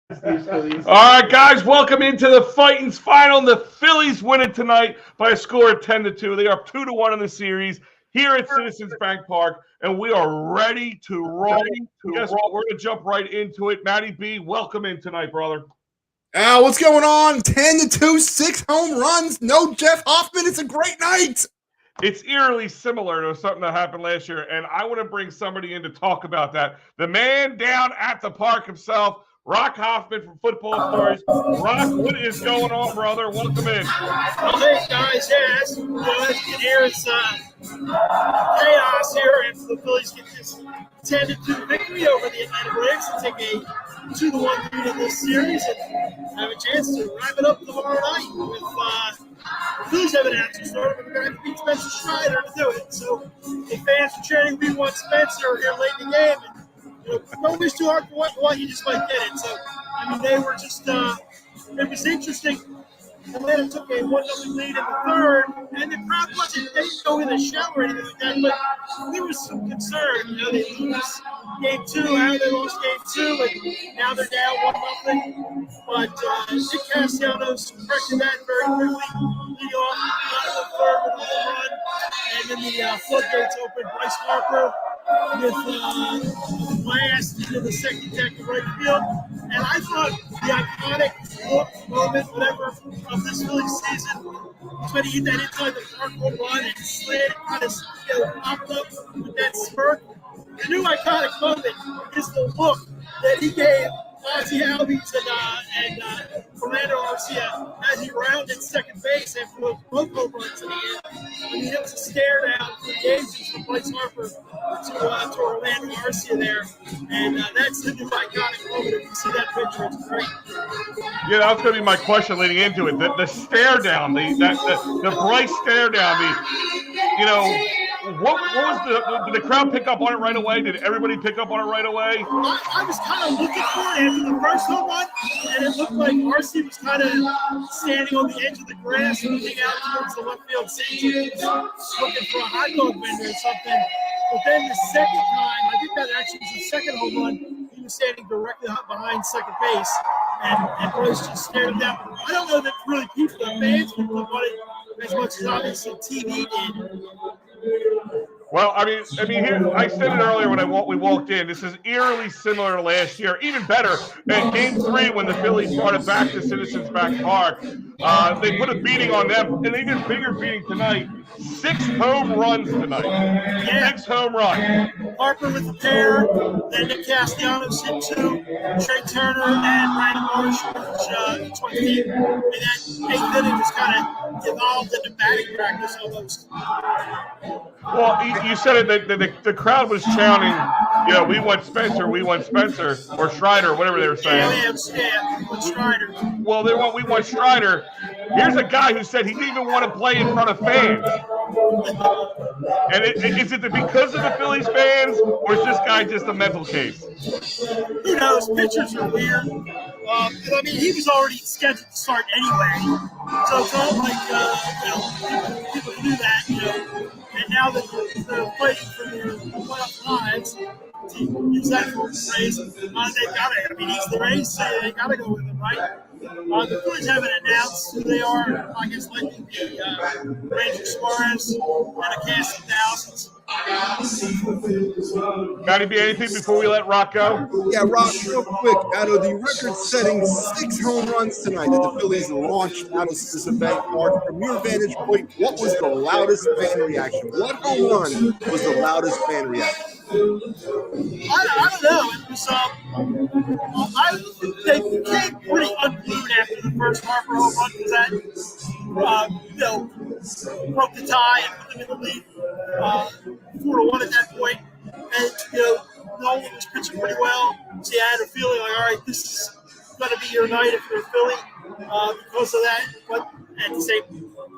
All right, guys, welcome into the Fighting's final. The Phillies win it tonight by a score of 10-2. They are 2-1 in the series here at Citizens Bank Park, and we are ready to roll. Guess what? We're going to jump right into it. Matty B, welcome in tonight, brother. What's going on? 10-2, 6 home runs. No Jeff Hoffman. It's a great night. It's eerily similar to something that happened last year, and I want to bring somebody in to talk about that. The man down at the park himself, Rock Hoffman from Football Stories. Rock, what is going on, brother? Welcome in. Well, hey, guys. Yeah, as you can hear, it's chaos here after the Phillies get this 10-2 victory over the Atlanta Braves to take a 2-1 lead in this series and have a chance to wrap it up tomorrow night with the Phillies have an answer starter, but we're going to have to beat Spencer Strider to do it. So the fans are chanting, "We want Spencer" here late in the game. And, don't wish too hard for what you just might get it. So, I mean, they were just, it was interesting. Atlanta took a 1-0 lead in the third, and the crowd they didn't go in the shell or anything like that, but there was some concern. They lose game two, how they lost game two, and now they're down 1-0. But Nick Castellanos corrected that very quickly, leading off out of the third with a home run, and then the floodgates opened. Bryce Harper with a blast into the second deck of right field. And I thought the iconic look, moment, whatever, of this Phillies season was when he hit that inside the park home run and slid and kind of popped up with that smirk. The new iconic moment is the look that he gave Ozzie Albies and Fernando Garcia as he rounded second base after those both home runs in the end. I mean, it was a stare down for gauges from Bryce Harper to Orlando Garcia there. And that's the new iconic moment. If you see that picture, it's great. Yeah, that was going to be my question leading into it. The stare down, the Bryce stare down, what was did the crowd pick up on it right away? Did everybody pick up on it right away? I was kind of looking for it after the first home run, and it looked like Marcy was kind of standing on the edge of the grass, looking out towards the left field seats. He was looking for a hot dog vendor or something. But then the second time, I think that actually was the second home run, he was standing directly behind second base, and Bryce just stared him down. I don't know that really people, the fans, picked up on it as much as obviously TV did. Well, I mean, here I said it earlier when we walked in. This is eerily similar to last year, even better. In Game 3, when the Phillies brought it back to Citizens Bank Park, they put a beating on them, an even bigger beating tonight. 6 home runs tonight. Yeah. 6 home runs. Harper with the pair, then Nick Castellanos hit 2, Trey Turner and Brandon Marsh each one hit. And that 8th inning was kind of devolved into batting practice almost. Well, you said it that the crowd was chanting, we want Spencer, or Strider, whatever they were saying. Yeah, we want Strider. Well, we want Strider. Here's a guy who said he didn't even want to play in front of fans. And is it because of the Phillies fans, or is this guy just a mental case? Who knows? Pitchers are weird. I mean, he was already scheduled to start anyway, so it's not like people do that, And now that they're fighting for their playoff lives, to use that for phrase, they got it. I mean, he's the race, so they got to go with him, right? The Phillies haven't announced who they are. I guess likely the Ranger Suarez and a cast of thousands. Matty B, anything before we let Rock go? Yeah, Rock, real quick. Out of the record-setting 6 home runs tonight that the Phillies launched out of Citizens Bank Park, from your vantage point, what was the loudest fan reaction? What home run was the loudest fan reaction? I don't know. It was, they came pretty unglued after the first Harper home run because that, broke the tie and put them in the lead 4-1 at that point. And, Nolan was pitching pretty well. So I had a feeling like, all right, this is going to be your night if you're a Philly because of that. But at the same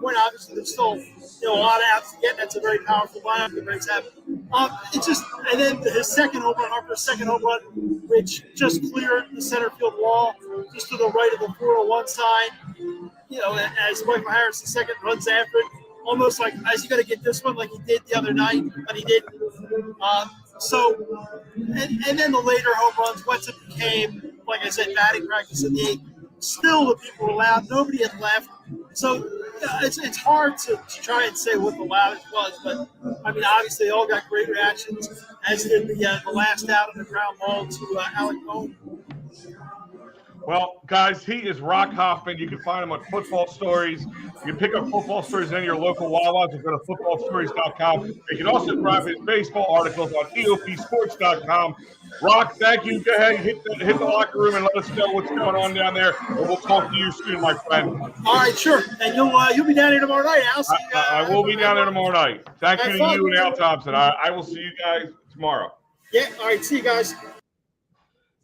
point, obviously, there's still a lot of outs to get. That's a very powerful lineup the Braves have. And then his second home run, Harper's second home run, which just cleared the center field wall just to the right of the 401 side. As Michael Harris, the second, runs after it, almost like, is he going to get this one like he did the other night? But he didn't. And then the later home runs, once it became like I said, batting practice in the 8th. Still, the people were loud. Nobody had left. So it's hard to try and say what the loudest was. But, I mean, obviously, they all got great reactions, as did the last out on the ground ball to Alec Bohm. Well, guys, he is Rock Hoffman. You can find him on Football Stories. You can pick up Football Stories in your local Wawa. Just go to footballstories.com. You can also grab his baseball articles on eopsports.com. Rock, thank you. Go ahead, hit the locker room and let us know what's going on down there. And we'll talk to you soon, my friend. All right, sure. And you'll be down here tomorrow night, Al. I will be down there tomorrow night. Thank you to you and Al Thompson. I will see you guys tomorrow. Yeah, all right. See you guys.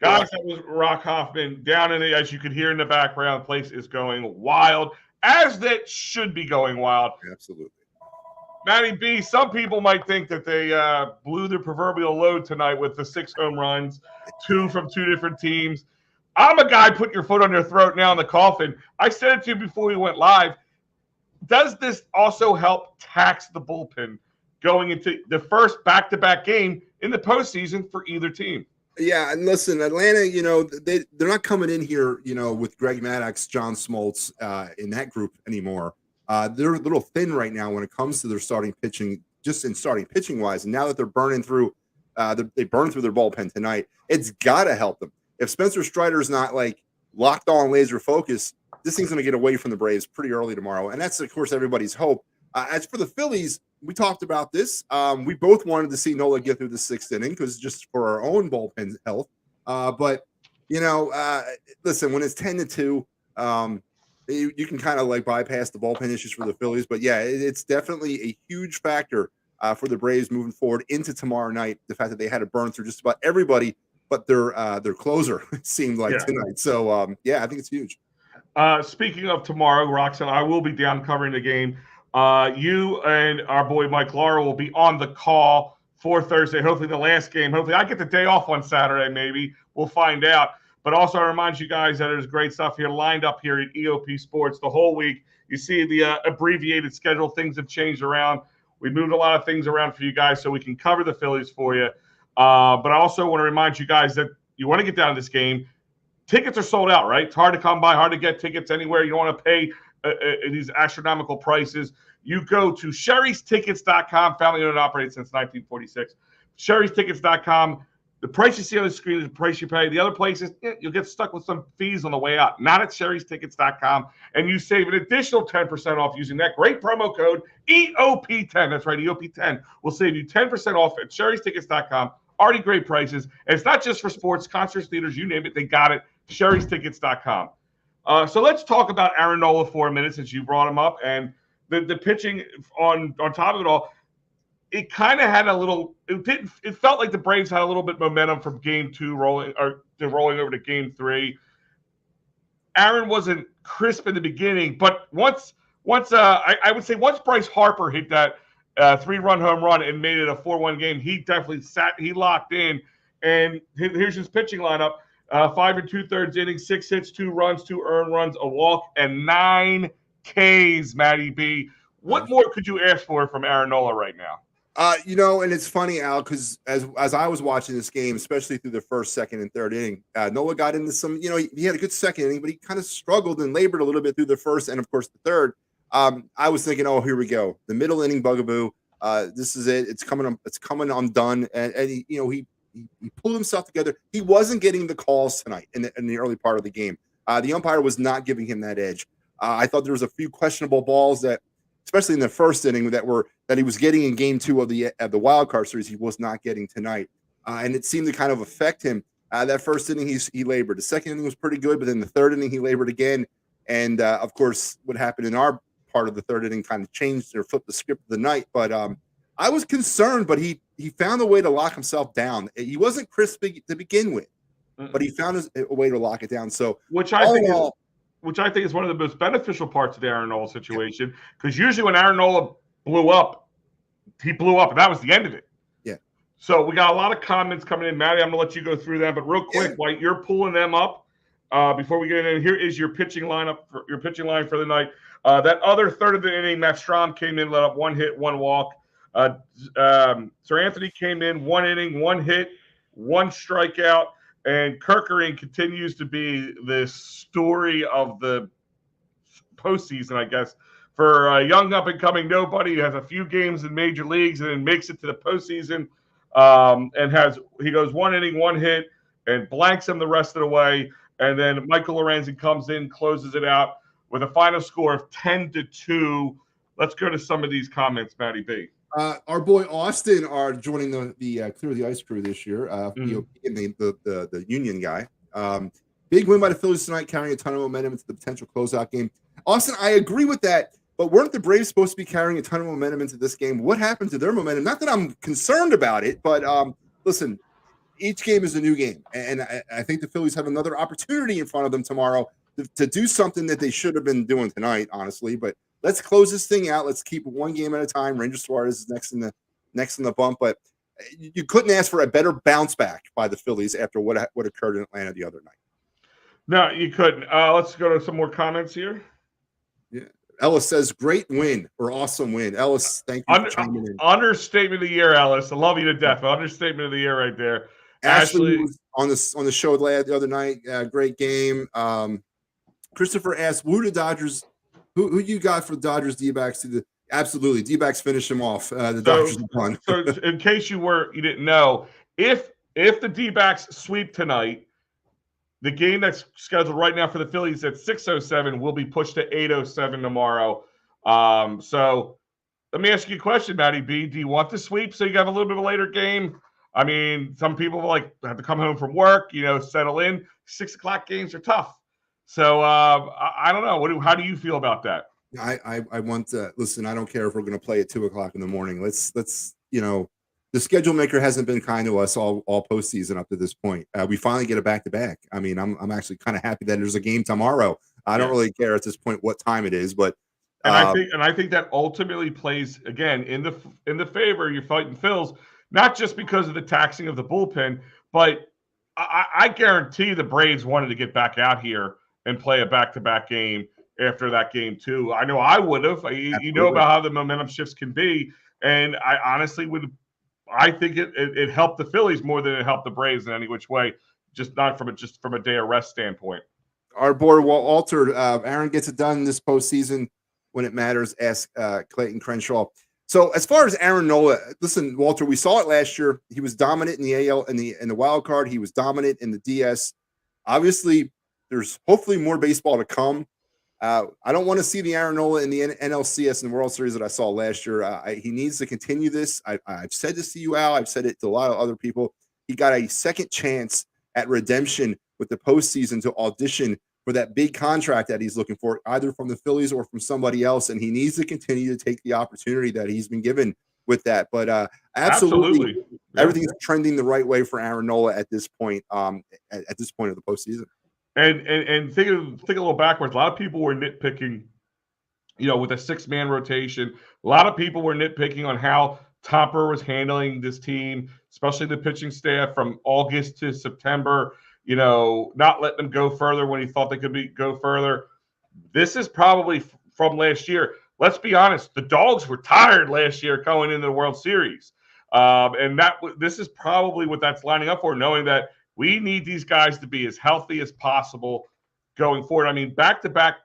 Guys, that was Rock Hoffman down in the, as you can hear in the background, the place is going wild, as that should be going wild. Absolutely. Matty B, some people might think that they blew their proverbial load tonight with the 6 home runs, 2 from 2 different teams. I'm a guy putting your foot on your throat now in the coffin. I said it to you before we went live. Does this also help tax the bullpen going into the first back-to-back game in the postseason for either team? Yeah, and listen, Atlanta, they're not coming in here, with Greg Maddux, John Smoltz in that group anymore. They're a little thin right now when it comes to their starting pitching, just in starting pitching wise. And now that they're burning through, they burned through their bullpen tonight. It's got to help them. If Spencer Strider's not like locked on laser focus, this thing's going to get away from the Braves pretty early tomorrow. And that's, of course, everybody's hope. As for the Phillies, we talked about this. We both wanted to see Nola get through the 6th inning because just for our own bullpen health. But listen, when it's 10-2, you can kind of like bypass the bullpen issues for the Phillies. But yeah, it's definitely a huge factor for the Braves moving forward into tomorrow night. The fact that they had to burn through just about everybody, but their closer seemed like tonight. So I think it's huge. Speaking of tomorrow, Roxanne, I will be down covering the game. You and our boy Mike Lara will be on the call for Thursday. Hopefully the last game. Hopefully I get the day off on Saturday, maybe. We'll find out. But also I remind you guys that there's great stuff here lined up here at EOP Sports the whole week. You see the abbreviated schedule. Things have changed around. We moved a lot of things around for you guys so we can cover the Phillies for you. But I also want to remind you guys that you want to get down to this game. Tickets are sold out, right? It's hard to come by, hard to get tickets anywhere. You don't want to pay these astronomical prices. You go to sherrystickets.com, family owned and operated since 1946. sherrystickets.com. The price you see on the screen is the price you pay. The other places, you'll get stuck with some fees on the way out. Not at sherrystickets.com. And you save an additional 10% off using that great promo code EOP10. That's right, EOP10 will save you 10% off at sherrystickets.com. Already great prices. And it's not just for sports, concerts, theaters, you name it. They got it. sherrystickets.com. So let's talk about Aaron Nola for a minute since you brought him up. And the pitching on top of it all, it kind of had a little – it felt like the Braves had a little bit of momentum from Game 2 rolling over to Game 3. Aaron wasn't crisp in the beginning, but once I would say once Bryce Harper hit that 3-run home run and made it a 4-1 game, he definitely he locked in. And here's his pitching lineup. 5 2/3 innings, 6 hits, 2 runs, 2 earned runs, a walk, and 9 Ks, Matty B. What more could you ask for from Aaron Nola right now? And it's funny, Al, because as I was watching this game, especially through the first, second, and third inning, Nola got into some, he had a good second inning, but he kind of struggled and labored a little bit through the first and, of course, the third. I was thinking, oh, here we go. The middle inning bugaboo. This is it. It's coming undone. And he pulled himself together. He wasn't getting the calls tonight in the early part of the game. The umpire was not giving him that edge. I thought there was a few questionable balls that, especially in the first inning, that he was getting in Game 2 of the wild card series, he was not getting tonight, and it seemed to kind of affect him. That first inning, he labored. The second inning was pretty good, but then the third inning, he labored again. And of course, what happened in our part of the third inning kind of changed or flipped the script of the night. But I was concerned, but he found a way to lock himself down. He wasn't crisp to begin with, but he found a way to lock it down. So, which I think is one of the most beneficial parts of the Aaron Nola situation, because usually when Aaron Nola blew up, he blew up, and that was the end of it. Yeah. So we got a lot of comments coming in. Maddie, I'm going to let you go through them, but real quick, while you're pulling them up, before we get in, here is your pitching line for the night. That other third of the inning, Matt Strahm came in, let up 1 hit, 1 walk. Sir Anthony came in, 1 inning, 1 hit, 1 strikeout. And Kerkering continues to be the story of the postseason, I guess, for a young up-and-coming nobody who has a few games in major leagues and then makes it to the postseason, and he goes 1 inning, 1 hit, and blanks him the rest of the way. And then Michael Lorenzen comes in, closes it out with a final score of 10-2. Let's go to some of these comments, Matty B. Our boy Austin are joining the Clear the Ice crew this year. The Union guy. Big win by the Phillies tonight, carrying a ton of momentum into the potential closeout game. Austin, I agree with that, but weren't the Braves supposed to be carrying a ton of momentum into this game? What happened to their momentum? Not that I'm concerned about it, but listen, each game is a new game, and I think the Phillies have another opportunity in front of them tomorrow to do something that they should have been doing tonight, honestly. But let's close this thing out. Let's keep it one game at a time. Ranger Suarez is next in the bump, but you couldn't ask for a better bounce back by the Phillies after what occurred in Atlanta the other night. No, you couldn't. Let's go to some more comments here. Yeah, Ellis says, "Great win or awesome win." Ellis, thank you for chiming in. Understatement of the year, Ellis. I love you to death. Understatement of the year right there. Ashley was on the show the other night. Great game. Christopher asked, "Who the Dodgers? Who you got for the Dodgers D-backs absolutely D-backs finish them off. The Dodgers have won." So in case you didn't know, if the D-backs sweep tonight, the game that's scheduled right now for the Phillies at 6:07 will be pushed to 8:07 tomorrow. So let me ask you a question, Matty B. Do you want the sweep so you have a little bit of a later game? I mean, some people have to come home from work, settle in. 6 o'clock games are tough. So I don't know. How do you feel about that? I want to listen. I don't care if we're going to play at 2 o'clock in the morning. Let's the schedule maker hasn't been kind to us all postseason up to this point. We finally get a back-to-back. I mean, I'm actually kind of happy that there's a game tomorrow. I don't really care at this point what time it is, but I think that ultimately plays again in the favor you're fighting Phils, not just because of the taxing of the bullpen, but I guarantee the Braves wanted to get back out here and play a back-to-back game after that game too. I know I would have. You know about how the momentum shifts can be, and I honestly would. I think it helped the Phillies more than it helped the Braves in any which way, just not from a day of rest standpoint. Our board Walter, Aaron gets it done this postseason when it matters. Ask Clayton Crenshaw. So as far as Aaron Nola, listen, Walter, we saw it last year. He was dominant in the AL in the wild card. He was dominant in the DS. Obviously, there's hopefully more baseball to come. I don't want to see the Aaron Nola in the NLCS and the World Series that I saw last year. He needs to continue this. I've said this to you, Al. I've said it to a lot of other people. He got a second chance at redemption with the postseason to audition for that big contract that he's looking for, either from the Phillies or from somebody else. And he needs to continue to take the opportunity that he's been given with that. But absolutely. Everything's trending the right way for Aaron Nola at this point. At this point of the postseason. And think a little backwards. A lot of people were nitpicking, with a 6-man rotation. A lot of people were nitpicking on how Topper was handling this team, especially the pitching staff from August to September. Not letting them go further when he thought they could go further. This is probably from last year. Let's be honest. The Dogs were tired last year going into the World Series, and this is probably what that's lining up for, knowing that we need these guys to be as healthy as possible going forward. I mean, back-to-back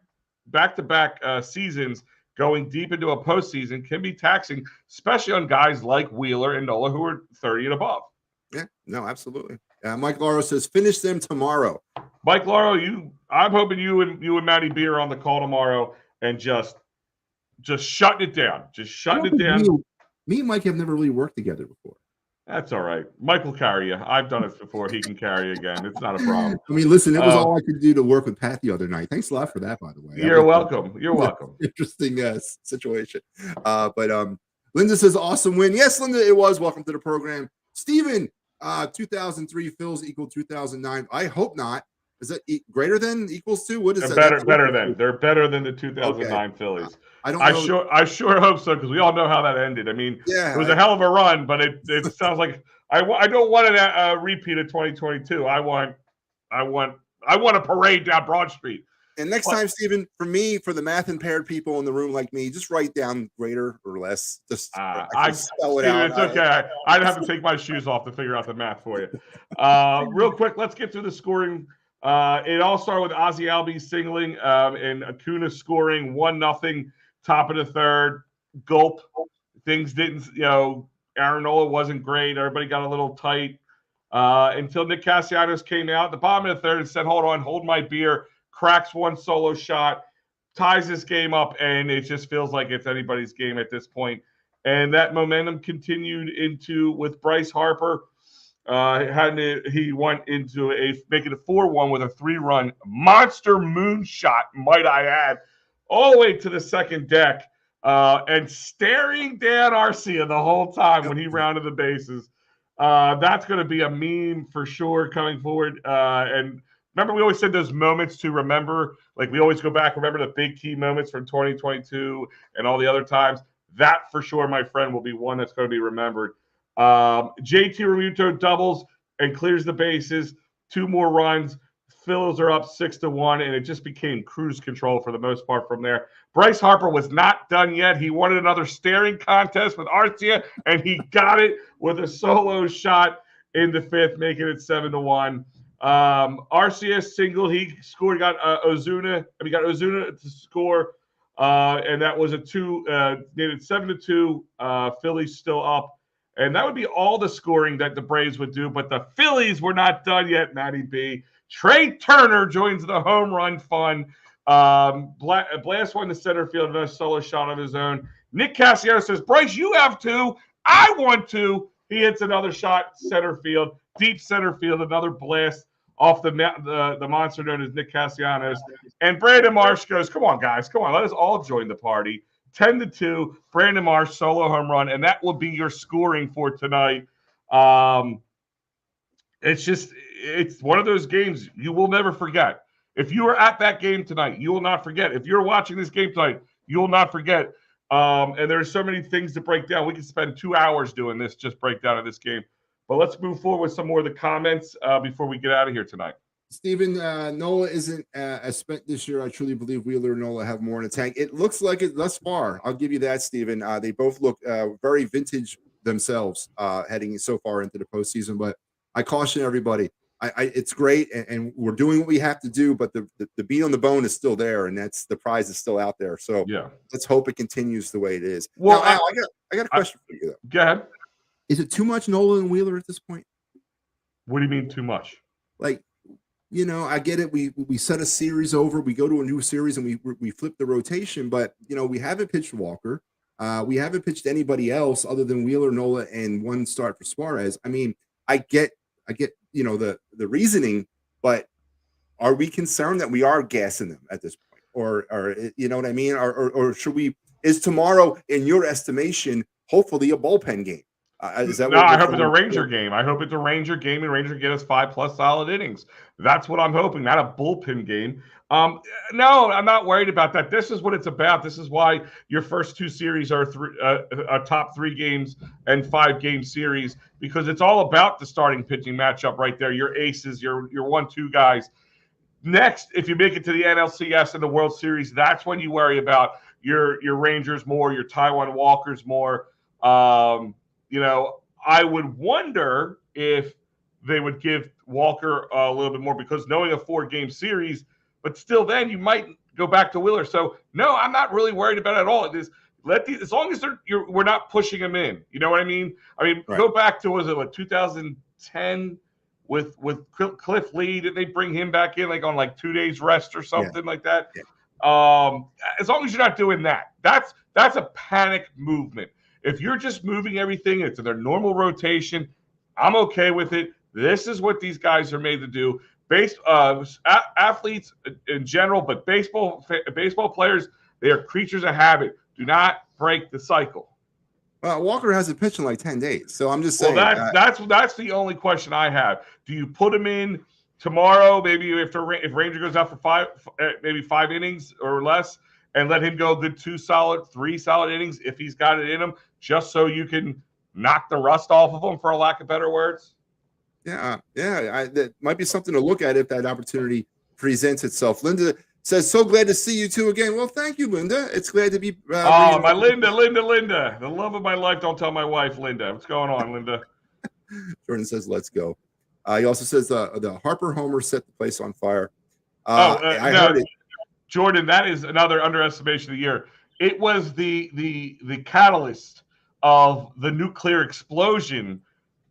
seasons going deep into a postseason can be taxing, especially on guys like Wheeler and Nola who are 30 and above. Yeah, no, absolutely. Mike Lauro says, finish them tomorrow. Mike Lauro, I'm hoping you and Matty B are on the call tomorrow and just shutting it down. Just shutting it down. Me and Mike have never really worked together before. That's all right. Mike will carry you. I've done it before. He can carry you again. It's not a problem. I mean, listen, it was all I could do to work with Pat the other night. Thanks a lot for that, by the way. You're welcome. You're welcome. Interesting situation. But Linda says, awesome win. Yes, Linda, it was. Welcome to the program. Steven, 2003 Phils equal 2009. I hope not. Is that greater than, equals to? What is that? Better than. They're better than the 2009 Phillies. I sure hope so, because we all know how that ended. I mean, it was a hell of a run, but it sounds like I don't want a repeat of 2022. I want a parade down Broad Street. And next time, Stephen, for the math impaired people in the room like me, just write down greater or less. Just I spell it Steven, out. it's okay. I'd have to take my shoes off to figure out the math for you. Real quick, let's get through the scoring. It all started with Ozzie Albies singling and Acuna scoring 1-0, top of the third. Gulp. Things didn't, Aaron Nola wasn't great. Everybody got a little tight until Nick Castellanos came out at the bottom of the third and said, hold on, hold my beer. Cracks one solo shot, ties this game up, and it just feels like it's anybody's game at this point. And that momentum continued with Bryce Harper. He went into making it 4-1 with a 3-run monster moonshot, might I add, all the way to the second deck, and staring Dan Arcia the whole time when he rounded the bases. That's going to be a meme for sure coming forward. And remember, we always said those moments to remember. Like we always go back, remember the big key moments from 2022 and all the other times. That for sure, my friend, will be one that's going to be remembered. JT Realmuto doubles and clears the bases. 2 more runs. Phillies are up 6-1, and it just became cruise control for the most part from there. Bryce Harper was not done yet. He wanted another staring contest with Arcia, and he got it with a solo shot in the 5th, making it 7-1. Arcia singled. He scored. Got Ozuna. We got Ozuna to score, and that was a 2. Needed 7-2. Phillies still up. And that would be all the scoring that the Braves would do. But the Phillies were not done yet, Matty B. Trey Turner joins the home run fun. Blast one to center field, another solo shot of his own. Nick Castellanos says, Bryce, you have 2. I want 2. He hits another shot center field, deep center field, another blast off the monster known as Nick Castellanos. And Brandon Marsh goes, come on, guys. Come on, let us all join the party. 10-2, Brandon Marsh solo home run, and that will be your scoring for tonight. It's one of those games you will never forget. If you were at that game tonight, you will not forget. If you're watching this game tonight, you will not forget. And there's so many things to break down. We could spend 2 hours doing this, just breakdown of this game. But let's move forward with some more of the comments before we get out of here tonight. Stephen, Nola isn't as spent this year. I truly believe Wheeler and Nola have more in the tank. It looks like it thus far. I'll give you that, Stephen. They both look very vintage themselves heading so far into the postseason. But I caution everybody. It's great, and we're doing what we have to do, but the beat on the bone is still there, and that's the prize is still out there. So let's hope it continues the way it is. Well, now, Al, I got a question for you, though. Go ahead. Is it too much Nola and Wheeler at this point? What do you mean too much? Like, I get it. We set a series over. We go to a new series and we flip the rotation. But we haven't pitched Walker. We haven't pitched anybody else other than Wheeler, Nola, and one start for Suarez. I mean, I get the reasoning, but are we concerned that we are gassing them at this point, or you know what I mean, or should we? Is tomorrow, in your estimation, hopefully a bullpen game? Is that no, I hope it's a Ranger game. I hope it's a Ranger game and Ranger get us 5+ solid innings. That's what I'm hoping, not a bullpen game. No, I'm not worried about that. This is what it's about. This is why your first 2 series are a top 3 games and 5-game series, because it's all about the starting pitching matchup right there. Your aces, your 1-2 guys. Next, if you make it to the NLCS and the World Series, that's when you worry about your Rangers more, your Taiwan Walkers more. I would wonder if they would give Walker a little bit more, because knowing a 4-game series, but still then you might go back to Wheeler. So, no, I'm not really worried about it at all. It is as long as we're not pushing them in. You know what I mean? Right. Go back to, 2010 with Cliff Lee? Did they bring him back in on 2 days rest or something like that? Yeah. As long as you're not doing that, that's a panic movement. If you're just moving everything into their normal rotation, I'm okay with it. This is what these guys are made to do. Athletes in general, but baseball players, they are creatures of habit. Do not break the cycle. Walker hasn't pitched in 10 days, so I'm just saying. Well, that's the only question I have. Do you put him in tomorrow? Maybe if Ranger goes out for 5 innings or less, and let him go good 3 solid innings if he's got it in him, just so you can knock the rust off of him, for a lack of better words. Yeah, that might be something to look at if that opportunity presents itself. Linda says, so glad to see you two again. Well, thank you, Linda. It's glad to be. Oh, my Linda. The love of my life. Don't tell my wife, Linda. What's going on, Linda? Jordan says, let's go. He also says the Harper homer set the place on fire. I heard it. Jordan, that is another underestimation of the year. It was the catalyst of the nuclear explosion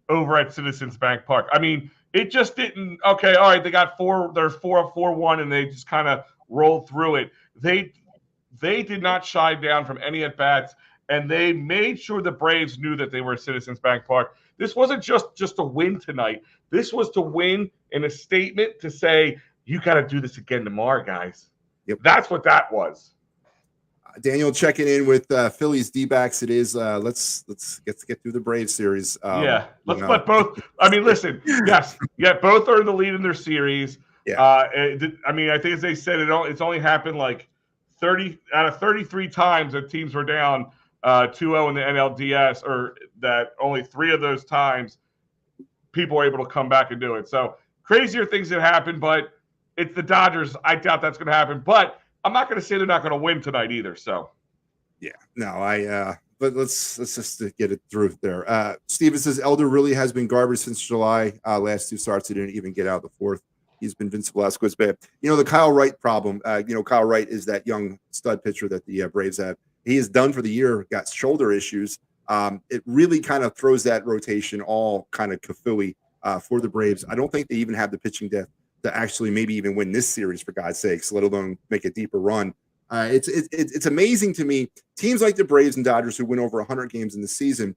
over at Citizens Bank Park. I mean, it just didn't. Okay, all right, they got four. There's 4-1, and they just kind of rolled through it. They did not shy down from any at bats, and they made sure the Braves knew that they were at Citizens Bank Park. This wasn't just a win tonight. This was to win in a statement to say, you got to do this again tomorrow, guys. Yep. That's what that was. Daniel checking in with Phillies D-backs. It is let's get through the Braves series. Let's let both. I mean, listen, both are in the lead in their series. Yeah. I mean, I think as they said, it's only happened like 30 out of 33 times that teams were down 2-0 in the NLDS, or that only 3 of those times people were able to come back and do it. So crazier things have happened, but it's the Dodgers. I doubt that's going to happen, but I'm not going to say they're not going to win tonight either. So, yeah, no, but let's just get it through there. Steven says Elder really has been garbage since July. Last 2 starts, he didn't even get out of the 4th. He's been Vince Velasquez bad. The Kyle Wright problem. Kyle Wright is that young stud pitcher that the Braves have. He is done for the year. Got shoulder issues. It really kind of throws that rotation all kind of kafooey for the Braves. I don't think they even have the pitching depth to actually maybe even win this series, for God's sakes, let alone make a deeper run. It's amazing to me. Teams like the Braves and Dodgers who win over 100 games in the season,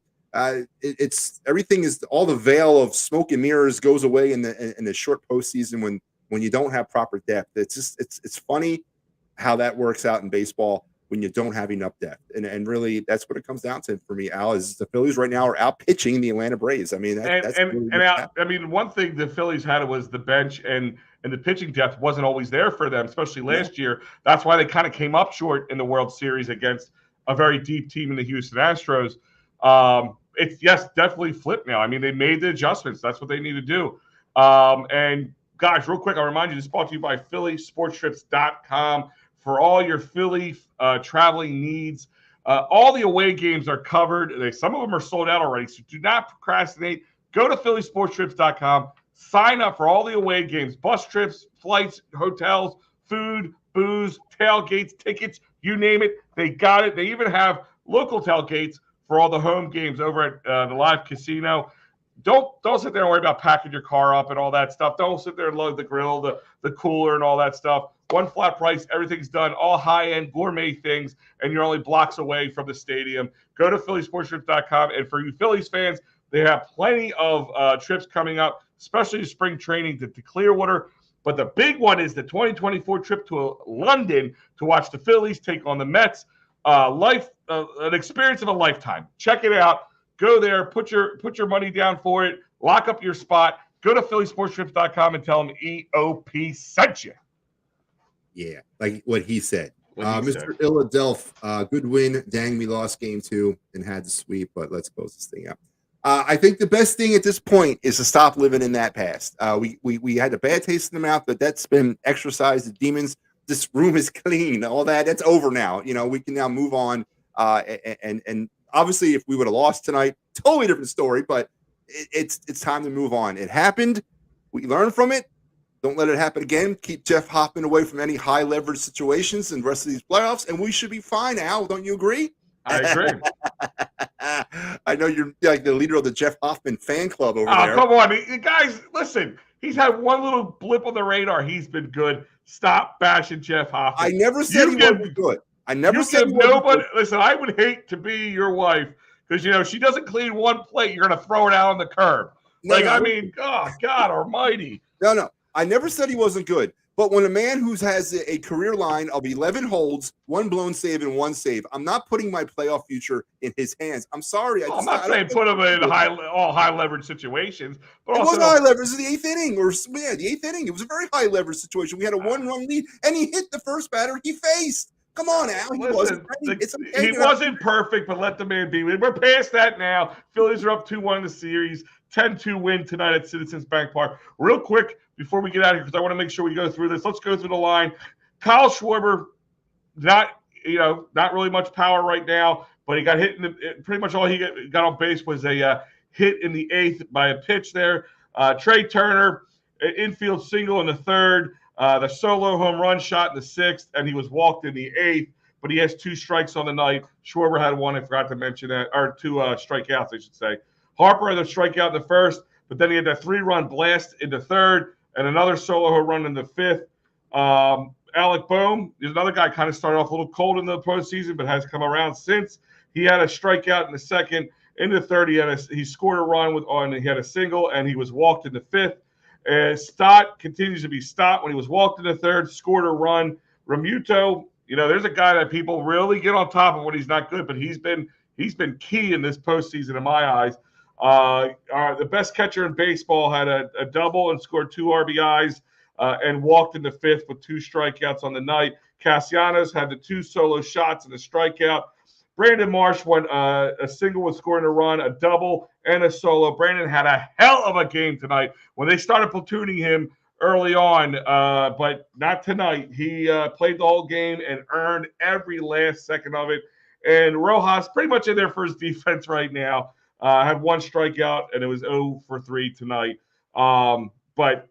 it's everything is all the veil of smoke and mirrors goes away in the short postseason when you don't have proper depth. It's funny how that works out in baseball when you don't have enough depth, and really that's what it comes down to for me. Al, is the Phillies right now are out pitching the Atlanta Braves. I mean, one thing the Phillies had was the bench and the pitching depth wasn't always there for them, especially last year. That's why they kind of came up short in the World Series against a very deep team in the Houston Astros. It's definitely flipped now. I mean, they made the adjustments. That's what they need to do. And guys, real quick, I'll remind you, this is brought to you by PhillySportsTrips.com for all your Philly traveling needs. All the away games are covered. Some of them are sold out already, so do not procrastinate. Go to PhillySportsTrips.com. Sign up for all the away games, bus trips, flights, hotels, food, booze, tailgates, tickets, you name it. They got it. They even have local tailgates for all the home games over at the live casino. Don't sit there and worry about packing your car up and all that stuff. Don't sit there and load the grill, the cooler, and all that stuff. One flat price, everything's done, all high-end gourmet things, and you're only blocks away from the stadium. Go to PhillySportsTrips.com, and for you Phillies fans, they have plenty of trips coming up, especially spring training to Clearwater. But the big one is the 2024 trip to London to watch the Phillies take on the Mets. An experience of a lifetime. Check it out. Go there, put your money down for it, lock up your spot. Go to PhillySportsTrips.com and tell them EOP sent you. Yeah, like what he said. Mr. Illadelph, good win. Dang, we lost game 2 and had to sweep, but let's close this thing up. I think the best thing at this point is to stop living in that past. We had a bad taste in the mouth, but that's been exorcised. The demons, this room is clean. All that's over now. We can now move on. And obviously, if we would have lost tonight, totally different story. But it's time to move on. It happened. We learned from it. Don't let it happen again. Keep Jeff Hoffman away from any high leverage situations in the rest of these playoffs, and we should be fine. Al, don't you agree? I agree. I know you're like the leader of the Jeff Hoffman fan club over there. Oh, come on. Guys, listen. He's had one little blip on the radar. He's been good. Stop bashing Jeff Hoffman. I never said he wasn't good. I never said nobody. Listen, I would hate to be your wife because, she doesn't clean one plate. You're going to throw it out on the curb. I mean, oh, God almighty. No. I never said he wasn't good. But when a man who has a career line of 11 holds, 1 blown save, and 1 save, I'm not putting my playoff future in his hands. I'm sorry. I'm not saying put him in all high leverage situations. But it wasn't high leverage. It was the 8th inning. The 8th inning. It was a very high leverage situation. We had a 1-run lead, and he hit the first batter he faced. Come on, Al. He wasn't perfect, but let the man be. We're past that now. Phillies are up 2-1 in the series. 10-2 win tonight at Citizens Bank Park. Real quick, before we get out of here, because I want to make sure we go through this, let's go through the line. Kyle Schwarber, not really much power right now, but he got hit pretty much all he got on base was a hit in the 8th by a pitch there. Trey Turner, infield single in the 3rd, the solo home run shot in the 6th, and he was walked in the 8th, but he has 2 strikes on the night. Schwarber had 1, I forgot to mention that, or 2 strikeouts, I should say. Harper had a strikeout in the 1st, but then he had that 3-run blast in the 3rd, and another solo home run in the 5th. Alec Boehm is another guy, kind of started off a little cold in the postseason, but has come around since. He had a strikeout in the 2nd. In the 3rd, he scored a run he had a single, and he was walked in the 5th. Stott continues to be Stott when he was walked in the 3rd, scored a run. Remuto, there's a guy that people really get on top of when he's not good, but he's been key in this postseason in my eyes. The best catcher in baseball had a double and scored 2 RBIs. And walked in the 5th with 2 strikeouts on the night. Castellanos had the 2 solo shots and a strikeout. Brandon Marsh won a single with scoring a run, a double, and a solo. Brandon had a hell of a game tonight when they started platooning him early on, but not tonight. He played the whole game and earned every last second of it. And Rojas pretty much in there for his defense right now. Had 1 strikeout, and it was 0 for 3 tonight. But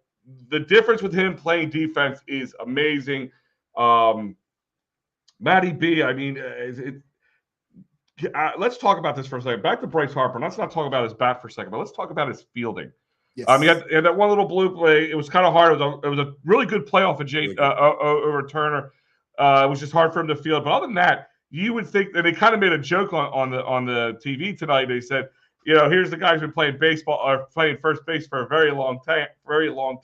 the difference with him playing defense is amazing. Matty B, I mean, let's talk about this for a second. Back to Bryce Harper. Let's not talk about his bat for a second, but let's talk about his fielding. Yes. He had that one little blue play. It was kind of hard. It was a really good playoff over Turner. It was just hard for him to field. But other than that, you would think that they kind of made a joke on the TV tonight. They said, here's the guy who's been playing baseball or playing first base for a very long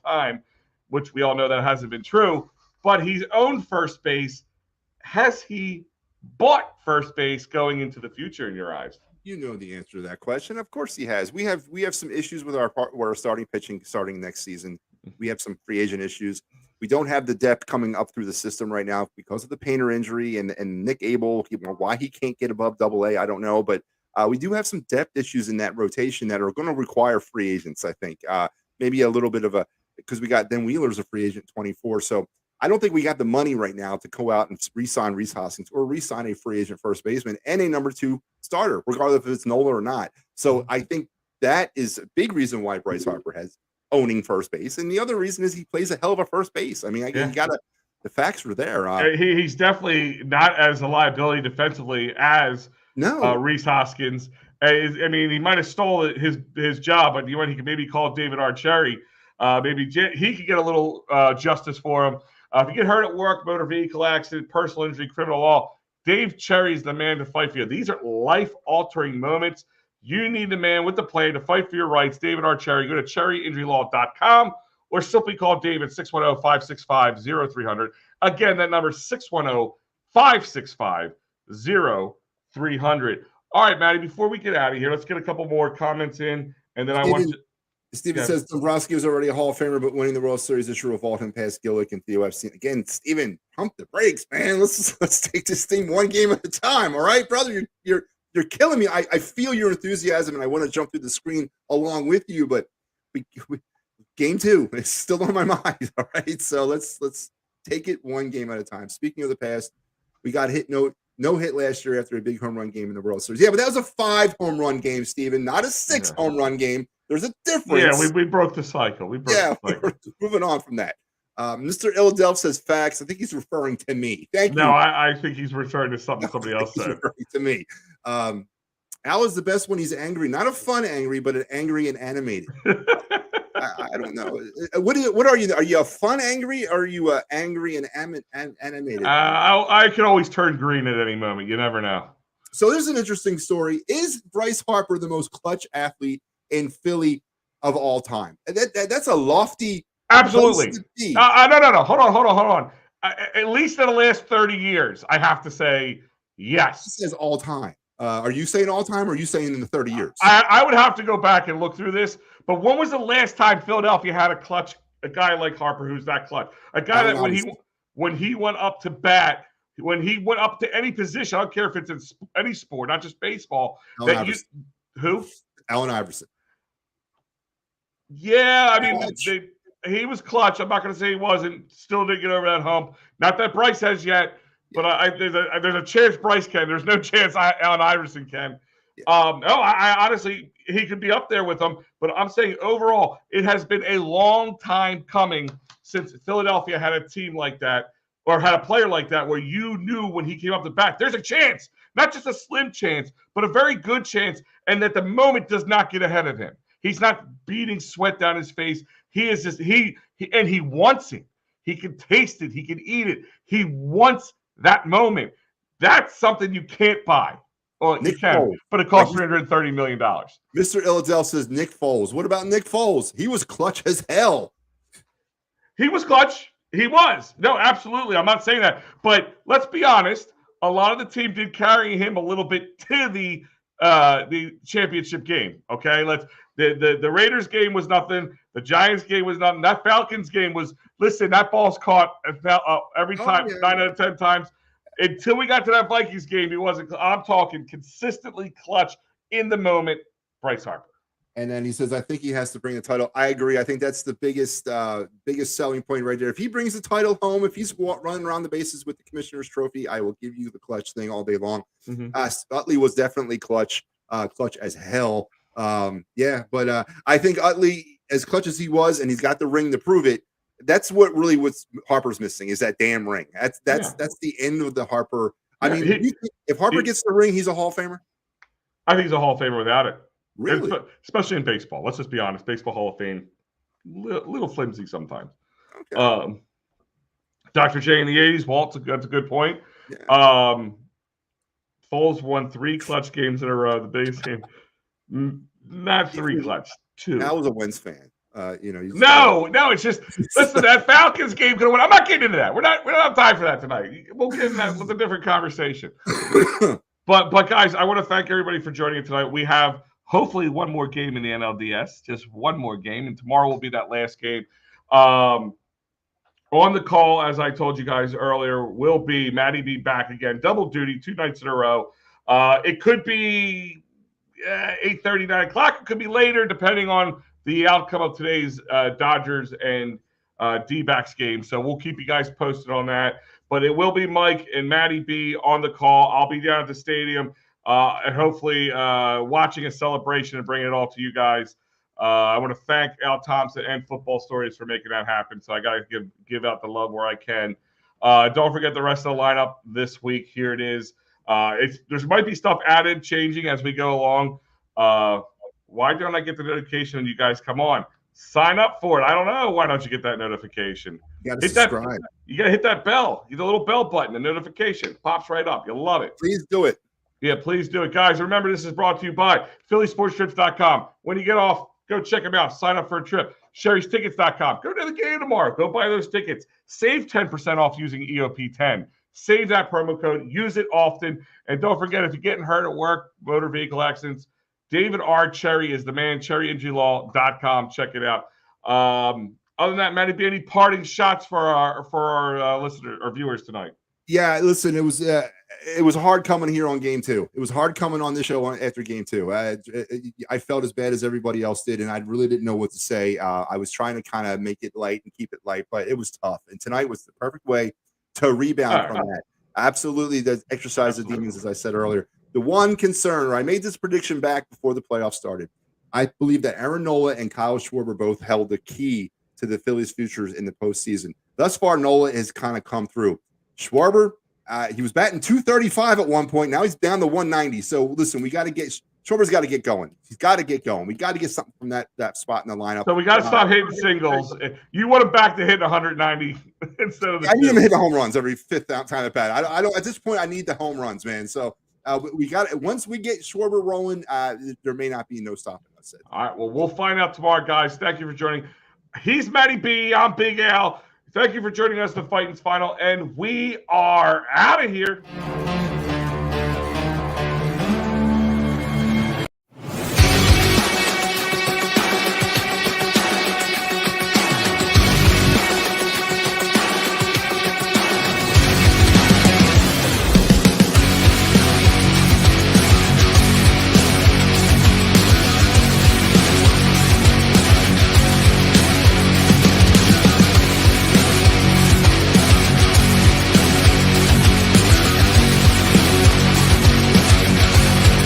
time, which we all know that hasn't been true. But he's owned first base. Has he bought first base going into the future in your eyes? You know the answer to that question. Of course he has. We have some issues with our starting pitching starting next season. We have some free agent issues. We don't have the depth coming up through the system right now because of the Painter injury and Nick Abel. Why he can't get above Double-A, I don't know. But we do have some depth issues in that rotation that are going to require free agents, I think. Maybe a little bit of because we got Dan Wheeler's a free agent 24. So I don't think we got the money right now to go out and re-sign Rhys Hoskins or re-sign a free agent first baseman and a number 2 starter, regardless if it's Nola or not. So I think that is a big reason why Bryce Harper has owning first base. And the other reason is he plays a hell of a first base. I mean, the facts were there. He's definitely not as a liability defensively as Rhys Hoskins. I mean, he might have stole his job, but he could maybe call David Archerry. Maybe he could get a little justice for him. If you get hurt at work, motor vehicle accident, personal injury, criminal law, Dave Cherry's the man to fight for you. These are life-altering moments. You need the man with the plan to fight for your rights. David Archerry. Go to cherryinjurylaw.com or simply call David 610-565-0300. Again, that number is 610-565-0300. All right, Matty, before we get out of here, let's get a couple more comments in, and then Steven says Dombrowski was already a Hall of Famer, but winning the World Series this year will vault him past Gillick and Theo Epstein. Again, Steven, pump the brakes, man. Let's take this thing one game at a time. All right, brother, you're killing me. I feel your enthusiasm, and I want to jump through the screen along with you. But game 2 is still on my mind. All right, so let's take it one game at a time. Speaking of the past, we got no hit last year after a big home run game in the World Series. Yeah, but that was a 5 home run game, Steven, not a 6 home run game. There's a difference. Yeah, we broke the cycle. We're moving on from that. Mr. Illadelph says facts. I think he's referring to me. Thank you. No, I think he's referring to something somebody else said. To me. Al is the best when he's angry. Not a fun angry, but an angry and animated. I don't know. What are you? Are you a fun angry or are you a angry and animated? I could always turn green at any moment. You never know. So there's an interesting story. Is Bryce Harper the most clutch athlete in Philly of all time? That's a lofty. Absolutely. No. Hold on. At least in the last 30 years, I have to say yes. He says all time. Are you saying all time or are you saying in the 30 years? I would have to go back and look through this. But when was the last time Philadelphia had a guy like Harper who's that clutch? A guy that when he went up to bat, when he went up to any position, I don't care if it's in any sport, not just baseball. Allen Iverson. Yeah, I mean, he was clutch. I'm not going to say he wasn't. Still didn't get over that hump. Not that Bryce has yet, but there's a chance Bryce can. There's no chance Allen Iverson can. I honestly, he could be up there with them. But I'm saying overall, it has been a long time coming since Philadelphia had a team like that or had a player like that where you knew when he came up the bat, there's a chance, not just a slim chance, but a very good chance, and that the moment does not get ahead of him. He's not beating sweat down his face. He is just he wants it. He can taste it. He can eat it. He wants that moment. That's something you can't buy. Well, you can, Foles, but it costs $330 million. Mr. Illadell says Nick Foles. What about Nick Foles? He was clutch as hell. He was clutch. He was. No, absolutely. I'm not saying that. But let's be honest. A lot of the team did carry him a little bit to the championship game. Okay, the Raiders game was nothing. The Giants game was nothing. That Falcons game was. Listen, that ball's caught every time, 9 out of 10 times. Until we got to that Vikings game, he wasn't. I'm talking consistently clutch in the moment. Bryce Harper. And then he says, I think he has to bring the title. I agree. I think that's the biggest selling point right there. If he brings the title home, if he's running around the bases with the commissioner's trophy, I will give you the clutch thing all day long. Utley was definitely clutch as hell. But I think Utley, as clutch as he was, and he's got the ring to prove it, that's what Harper's missing is that damn ring. That's the end of the Harper. I mean, if Harper gets the ring, he's a Hall of Famer. I think he's a Hall of Famer without it. Really? Especially in baseball. Let's just be honest. Baseball Hall of Fame, little flimsy sometimes. Okay. Dr. J in the 80s, Walt, that's a good point. Yeah. Foles won 3 clutch games in a row. The biggest game. Not 3 clutch, 2. I was a Wentz fan. No, it's just listen. That Falcons game could have won. I'm not getting into that. We don't have time for that tonight. We'll get into that with a different conversation. But guys, I want to thank everybody for joining us tonight. We have hopefully one more game in the NLDS, just one more game, and tomorrow will be that last game. On the call, as I told you guys earlier, will be Matty B back again, double duty, 2 nights in a row. It could be 8:30, 9 o'clock. It could be later, depending on the outcome of today's Dodgers and D-backs game. So we'll keep you guys posted on that. But it will be Mike and Matty B on the call. I'll be down at the stadium and hopefully watching a celebration and bringing it all to you guys. I want to thank Al Thompson and Football Stories for making that happen. So I got to give out the love where I can. Don't forget the rest of the lineup this week. Here it is. There might be stuff added, changing as we go along. Why don't I get the notification when you guys come on? Sign up for it. I don't know. Why don't you get that notification? You got to subscribe. You got to hit that bell. The little bell button, the notification pops right up. You'll love it. Please do it. Yeah, please do it. Guys, remember, this is brought to you by PhillySportsTrips.com. When you get off, go check them out. Sign up for a trip. Sherry'sTickets.com. Go to the game tomorrow. Go buy those tickets. Save 10% off using EOP10. Save that promo code. Use it often. And don't forget, if you're getting hurt at work, motor vehicle accidents, David R. Cherry is the man, cherryinjurylaw.com. Check it out. Other than that, Matty, be any parting shots for our listeners or viewers tonight? Yeah, listen, it was hard coming here on game 2. It was hard coming on this show after game 2. I felt as bad as everybody else did, and I really didn't know what to say. I was trying to kind of make it light and keep it light, but it was tough. And tonight was the perfect way to rebound from that. Absolutely, the exercise of demons, as I said earlier. The one concern, I made this prediction back before the playoffs started. I believe that Aaron Nola and Kyle Schwarber both held the key to the Phillies' futures in the postseason. Thus far, Nola has kind of come through. Schwarber, he was batting .235 at one point. Now he's down to 190. So listen, Schwarber's got to get going. He's got to get going. We got to get something from that spot in the lineup. So we got to stop hitting singles. You want him back to hit 190 instead of the. I need him to hit the home runs every 5th time at bat. I don't. At this point, I need the home runs, man. So. We got it. Once we get Schwarber rolling, there may not be no stopping us. All right. Well, we'll find out tomorrow, guys. Thank you for joining. He's Matty B. I'm Big Al. Thank you for joining us, the Fighting's Final, and we are out of here.